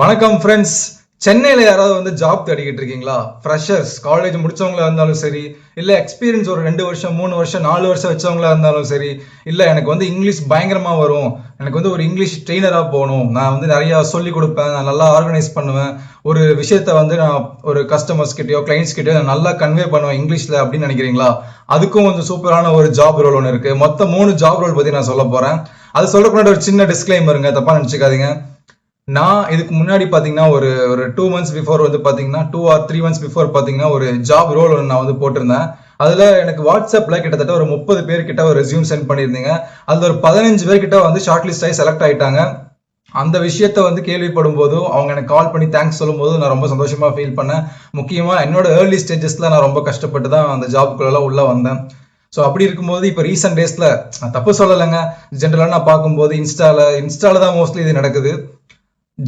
வணக்கம் ஃப்ரெண்ட்ஸ். சென்னையில் யாராவது ஜாப் தேடிக்கிட்டு இருக்கீங்களா? ஃப்ரெஷர்ஸ், காலேஜ் முடிச்சவங்களா இருந்தாலும் சரி, இல்லை எக்ஸ்பீரியன்ஸ் ஒரு 2 வருஷம் 3 வருஷம் 4 வருஷம் வச்சவங்களா இருந்தாலும் சரி, இல்லை எனக்கு இங்கிலீஷ் பயங்கரமாக வரும், எனக்கு ஒரு இங்கிலீஷ் ட்ரெயினராக போகணும், நான் நிறையா சொல்லிக் கொடுப்பேன், நான் நல்லா ஆர்கனைஸ் பண்ணுவேன், ஒரு விஷயத்த நான் ஒரு கஸ்டமர்ஸ் கிட்டயோ கிளைண்ட்ஸ் கிட்டயோ நான் நல்லா கன்வே பண்ணுவேன் இங்கிலீஷில் அப்படின்னு நினைக்கிறீங்களா? அதுக்கும் சூப்பரான ஒரு ஜாப் ரோல் ஒன்று இருக்குது. மொத்தம் 3 ஜாப் ரோல் பற்றி நான் சொல்ல போகிறேன். அது சொல்றதுக்கு முன்னாடி ஒரு சின்ன டிஸ்க்ளைமருங்க, தப்பாக நினச்சிக்காதீங்க. நான் இதுக்கு முன்னாடி பார்த்தீங்கன்னா ஒரு 2 months பிஃபோர் பார்த்தீங்கன்னா 2 or 3 months பிஃபோர் பார்த்தீங்கன்னா ஒரு ஜாப் ரோல் ஒன்று நான் போட்டிருந்தேன். அதில் எனக்கு வாட்ஸ்அப்பில் கிட்டத்தட்ட ஒரு 30 பேர்கிட்ட ஒரு ரெஸ்யூம் சென்ட் பண்ணியிருந்தீங்க. அதில் ஒரு 15 பேர்கிட்ட ஷார்ட் லிஸ்ட் ஆகி செலக்ட் ஆகிட்டாங்க. அந்த விஷயத்த கேள்விப்படும் போதும் அவங்க எனக்கு கால் பண்ணி தேங்க்ஸ் சொல்லும் போதும் நான் ரொம்ப சந்தோஷமாக ஃபீல் பண்ணேன். முக்கியமாக என்னோட ஏர்லி ஸ்டேஜஸில் நான் ரொம்ப கஷ்டப்பட்டு தான் அந்த ஜாப்புக்குள்ளெல்லாம் உள்ளே வந்தேன். ஸோ அப்படி இருக்கும்போது இப்போ ரீசெண்ட் டேஸில் தப்பு சொல்லலைங்க, ஜென்ரலாக நான் பார்க்கும்போது இன்ஸ்டாவில் தான் மோஸ்ட்லி இது நடக்குது.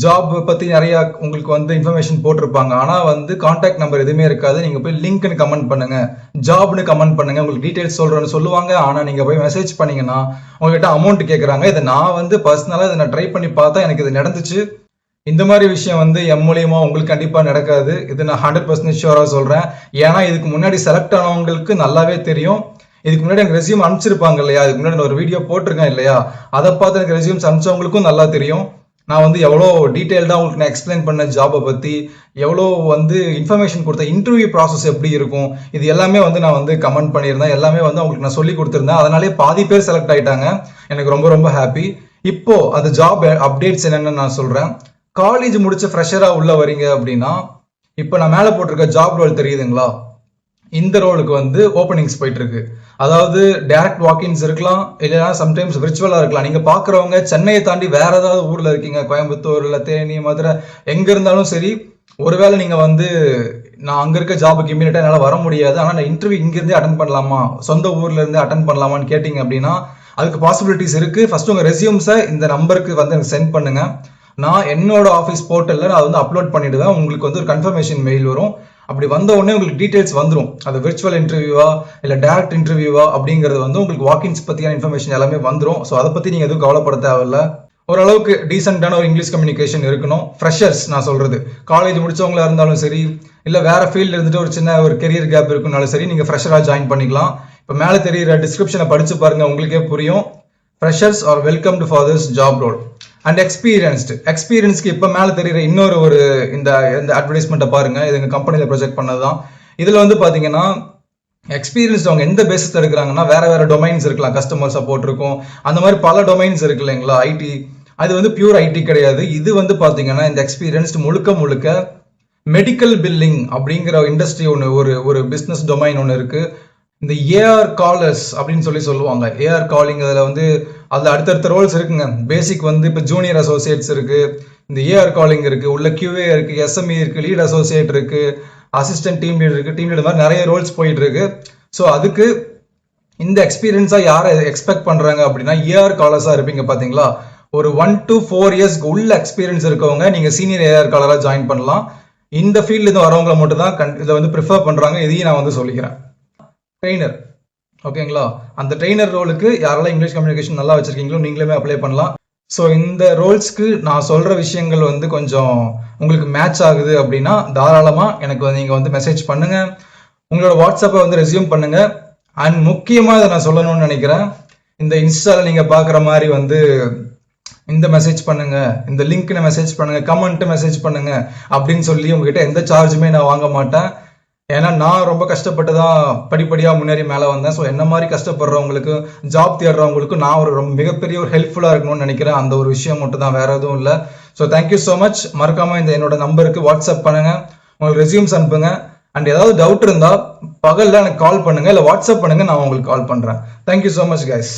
ஜாப் பற்றி நிறைய உங்களுக்கு இன்ஃபர்மேஷன் போட்டிருப்பாங்க, ஆனால் கான்டாக்ட் நம்பர் எதுவுமே இருக்காது. நீங்கள் போய் லிங்க்னு கமெண்ட் பண்ணுங்க, ஜாப்னு கமெண்ட் பண்ணுங்க, உங்களுக்கு டீட்டெயில்ஸ் சொல்கிறேன்னு சொல்லுவாங்க. ஆனால் நீங்கள் போய் மெசேஜ் பண்ணீங்கன்னா உங்ககிட்ட அமௌண்ட் கேட்குறாங்க. இதை நான் பர்சனலாக இதை நான் ட்ரை பண்ணி பார்த்தா எனக்கு இது நடந்துச்சு. இந்த மாதிரி விஷயம் என் மூலியமா உங்களுக்கு கண்டிப்பாக நடக்காது. இது நான் 100% ஷூராக சொல்கிறேன். ஏன்னா இதுக்கு முன்னாடி செலக்ட் ஆனவங்களுக்கு நல்லாவே தெரியும். இதுக்கு முன்னாடி எனக்கு ரெஸ்யூம் அனுப்பிச்சிருப்பாங்க இல்லையா, இதுக்கு முன்னாடி நான் ஒரு வீடியோ போட்டிருக்கேன் இல்லையா, அதை பார்த்து எனக்கு ரெஸ்யூம்ஸ் அனுப்பிச்சவங்களுக்கும் நல்லா தெரியும். நான் எவ்வளோ டீட்டெயில்டாக உங்களுக்கு நான் எக்ஸ்பிளைன் பண்ண ஜாபை பற்றி, எவ்வளோ இன்ஃபர்மேஷன் கொடுத்த இன்டர்வியூ ப்ராசஸ் எப்படி இருக்கும், இது எல்லாமே நான் கமெண்ட் பண்ணியிருந்தேன். எல்லாமே அவங்களுக்கு நான் சொல்லி கொடுத்துருந்தேன். அதனாலே பாதி பேர் செலக்ட் ஆகிட்டாங்க. எனக்கு ரொம்ப ரொம்ப ஹாப்பி. இப்போ அந்த ஜாப் அப்டேட்ஸ் என்னென்னு நான் சொல்கிறேன். காலேஜ் முடிச்ச ஃப்ரெஷராக உள்ள வரீங்க அப்படின்னா, இப்போ நான் மேலே போட்டிருக்க ஜாப் ரோல் தெரியுதுங்களா? இந்த ரோலுக்கு ஓப்பனிங்ஸ் போயிட்டு இருக்கு. அதாவது டைரக்ட் வாக்கின்ஸ் இருக்கலாம், இல்லைன்னா சம்டைம்ஸ் விர்ச்சுவலாக இருக்கலாம். நீங்கள் பார்க்குறவங்க சென்னையை தாண்டி வேற ஏதாவது ஊரில் இருக்கீங்க, கோயம்புத்தூர் இல்லை தேனி மதுரை எங்கே இருந்தாலும் சரி, ஒருவேளை நீங்கள் நான் அங்கே இருக்க ஜாபுக்கு இமீடியட்டாக என்னால் வர முடியாது, ஆனால் நான் இன்டர்வியூ இங்கேருந்தே அட்டன் பண்ணலாமா, சொந்த ஊர்ல இருந்தே அட்டன் பண்ணலாமான்னு கேட்டிங்க அப்படின்னா அதுக்கு பாசிபிலிட்டிஸ் இருக்குது. ஃபர்ஸ்ட் உங்கள் ரெஸ்யூம்ஸை இந்த நம்பருக்கு எனக்கு சென்ட் பண்ணுங்க. நான் என்னோட ஆஃபீஸ் போர்ட்டலில் நான் அப்லோட் பண்ணிவிடுவேன். உங்களுக்கு ஒரு கன்ஃபர்மேஷன் மெயில் வரும். அப்படி வந்த உடனே உங்களுக்கு டீடைல்ஸ் வந்துடும். அது விர்ச்சுவல் இன்டர்வியூவா இல்லை டைரக்ட் இன்டர்வியூவா அப்படிங்கிறது உங்களுக்கு வாக்கின்ஸ் பற்றியான இன்ஃபர்மேஷன் எல்லாமே வந்துடும். ஸோ அதை பற்றி நீங்கள் எதுவும் கவலைப்பட தேவையில்ல. ஓரளவுக்கு டீசெண்டான ஒரு இங்கிலீஷ் கம்யூனிகேஷன் இருக்கணும். ஃப்ரெஷர்ஸ் நான் சொல்கிறது, காலேஜ் முடிச்சவங்களா இருந்தாலும் சரி, இல்லை வேற ஃபீல்டில் இருந்துட்டு ஒரு சின்ன ஒரு கெரியர் கேப் இருக்குனாலும் சரி, நீங்கள் ஃப்ரெஷராக ஜாயின் பண்ணிக்கலாம். இப்போ மேலே தெரியுற டிஸ்கிரிப்ஷனை படித்து பாருங்கள், உங்களுக்கே புரியும். Freshers are welcomed for this job role. And எக்ஸ்பீரியன்ஸ்க்கு இப்போ மேலே தெரியுற இன்னொரு இந்த அட்வர்டைஸ்மெண்ட்டை பாருங்க. இது எங்கள் கம்பெனியில் ப்ரொஜெக்ட் பண்ணது தான். இதில் பார்த்தீங்கன்னா எக்ஸ்பீரியன்ஸ் அவங்க எந்த பேசிஸ் எடுக்கிறாங்கன்னா வேற டொமைன்ஸ் இருக்கலாம், கஸ்டமர் சப்போர்ட் இருக்கும், அந்த மாதிரி பல டொமைன்ஸ் இருக்கு இல்லைங்களா. ஐடி அது பியூர் ஐடி கிடையாது. இது பார்த்தீங்கன்னா இந்த எக்ஸ்பீரியன்ஸ்டு முழுக்க மெடிக்கல் பில்லிங் அப்படிங்கிற இண்டஸ்ட்ரி ஒரு பிஸ்னஸ் டொமைன் ஒன்று இருக்கு. இந்த ஏஆர் காலர்ஸ் அப்படின்னு சொல்லுவாங்க. ஏஆர் காலிங் அதில் அடுத்தடுத்த ரோல்ஸ் இருக்குங்க. பேசிக் இப்போ ஜூனியர் அசோசியேட்ஸ் இருக்கு, இந்த ஏஆர் காலிங் இருக்கு, உள்ள கியூஏ இருக்கு, எஸ்எம்இ இருக்கு, லீட் அசோசியேட் இருக்கு, அசிஸ்டன்ட் டீம் லீடர் இருக்கு, டீம் லீடர் மாதிரி நிறைய ரோல்ஸ் போயிட்டு இருக்கு. ஸோ அதுக்கு இந்த எக்ஸ்பீரியன்ஸா யாரை எக்ஸ்பெக்ட் பண்றாங்க அப்படின்னா ஏஆர் காலர்ஸா இருப்பீங்க பாத்தீங்களா. ஒரு 1 to 4 years உள்ள எக்ஸ்பீரியன்ஸ் இருக்கவங்க நீங்க சீனியர் ஏஆர் காலரா ஜாயின் பண்ணலாம். இந்த ஃபீல்ட்ல இருந்து வரவங்களை மட்டும் தான் இதை ப்ரிஃபர் பண்றாங்க. இதையும் நான் சொல்லிக்கிறேன். ட்ரெயினர், ஓகேங்களா. அந்த ட்ரெயினர் ரோலுக்கு யாரெல்லாம் இங்கிலீஷ் கம்யூனிகேஷன் நல்லா வச்சிருக்கீங்களோ நீங்களுமே அப்ளை பண்ணலாம். ஸோ இந்த ரோல்ஸ்க்கு நான் சொல்ற விஷயங்கள் கொஞ்சம் உங்களுக்கு மேட்ச் ஆகுது அப்படின்னா தாராளமாக எனக்கு நீங்கள் மெசேஜ் பண்ணுங்க. உங்களோட வாட்ஸ்அப்பை ரெஸ்யூம் பண்ணுங்க. அண்ட் முக்கியமாக இதை நான் சொல்லணும்னு நினைக்கிறேன், இந்த இன்ஸ்டாவில் நீங்கள் பார்க்குற மாதிரி இந்த மெசேஜ் பண்ணுங்க, இந்த லிங்க்னு மெசேஜ் பண்ணுங்க, கமெண்ட் மெசேஜ் பண்ணுங்க அப்படின்னு சொல்லி உங்ககிட்ட எந்த சார்ஜுமே நான் வாங்க மாட்டேன். ஏன்னா நான் ரொம்ப கஷ்டப்பட்டு தான் படிப்படியாக முன்னேறி மேலே வந்தேன். ஸோ என்ன மாதிரி கஷ்டப்படுறவங்களுக்கு, ஜாப் தேடுறவங்களுக்கு நான் ரொம்ப மிகப்பெரிய ஒரு ஹெல்ப்ஃபுல்லாக இருக்கணும்னு நினைக்கிறேன். அந்த ஒரு விஷயம் மட்டும் தான், வேற எதுவும் இல்லை. So thank you so much. மறக்காம என்னோட நம்பருக்கு வாட்ஸ்அப் பண்ணுங்க, உங்களுக்கு ரெஸ்யூம்ஸ் அனுப்புங்க. அண்ட் ஏதாவது டவுட் இருந்தால் பகலில் எனக்கு கால் பண்ணுங்க, இல்லை வாட்ஸ்அப் பண்ணுங்க, நான் உங்களுக்கு கால் பண்ணுறேன். Thank you so much guys.